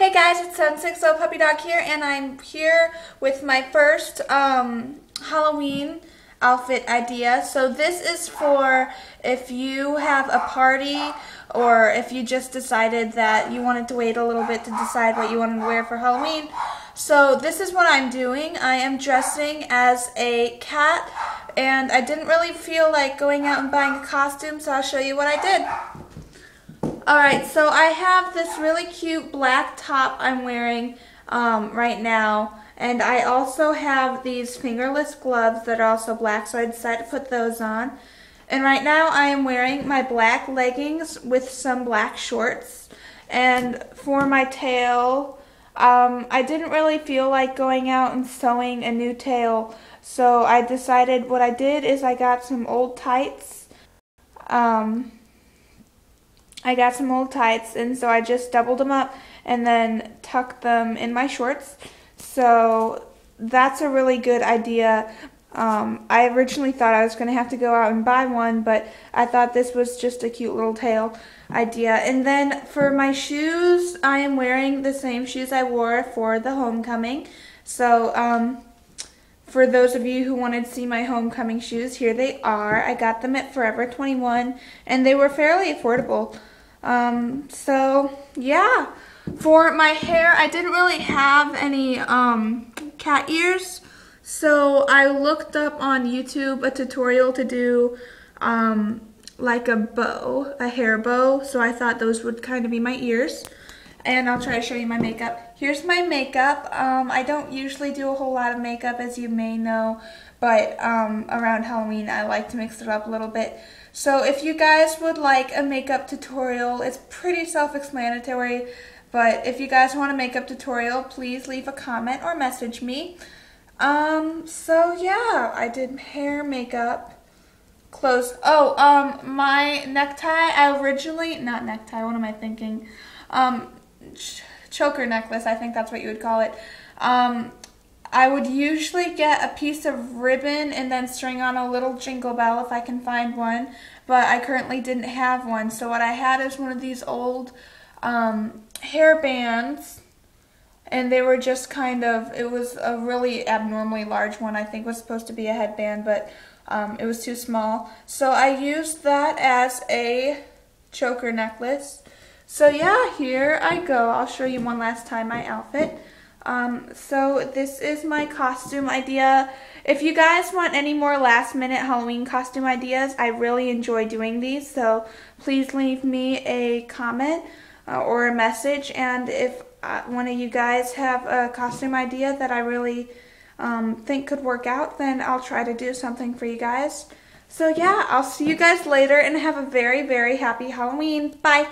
Hey guys, it's 760 Puppy Dog here, and I'm here with my first Halloween outfit idea. So this is for if you have a party or if you just decided that you wanted to wait a little bit to decide what you wanted to wear for Halloween. So this is what I'm doing. I am dressing as a cat, and I didn't really feel like going out and buying a costume, so I'll show you what I did. Alright, so I have this really cute black top I'm wearing right now, and I also have these fingerless gloves that are also black, so I decided to put those on. And right now I am wearing my black leggings with some black shorts. And for my tail, I didn't really feel like going out and sewing a new tail, so I decided what I did is I got some old tights. And so I just doubled them up and then tucked them in my shorts. So that's a really good idea. I originally thought I was going to have to go out and buy one, but I thought this was just a cute little tail idea. And then for my shoes, I am wearing the same shoes I wore for the homecoming. So for those of you who wanted to see my homecoming shoes, here they are. I got them at Forever 21, and they were fairly affordable. So yeah, for my hair, I didn't really have any cat ears, so I looked up on YouTube a tutorial to do like a bow, a hair bow, so I thought those would kind of be my ears. And I'll try to show you my makeup. Here's my makeup. I don't usually do a whole lot of makeup, as you may know, but around Halloween I like to mix it up a little bit. So if you guys would like a makeup tutorial, it's pretty self-explanatory, but if you guys want a makeup tutorial, please leave a comment or message me. So yeah, I did hair, makeup, clothes. Oh, my necktie, not necktie, what am I thinking? Choker necklace, I think that's what you would call it. I would usually get a piece of ribbon and then string on a little jingle bell if I can find one, but I currently didn't have one. So what I had is one of these old hair bands, and they were just kind of, it was a really abnormally large one. I think was supposed to be a headband, but it was too small. So I used that as a choker necklace. So yeah, here I go. I'll show you one last time my outfit. So this is my costume idea. If you guys want any more last minute Halloween costume ideas, I really enjoy doing these, so please leave me a comment or a message, and if one of you guys have a costume idea that I really think could work out, then I'll try to do something for you guys. So yeah, I'll see you guys later, and have a very, very happy Halloween. Bye!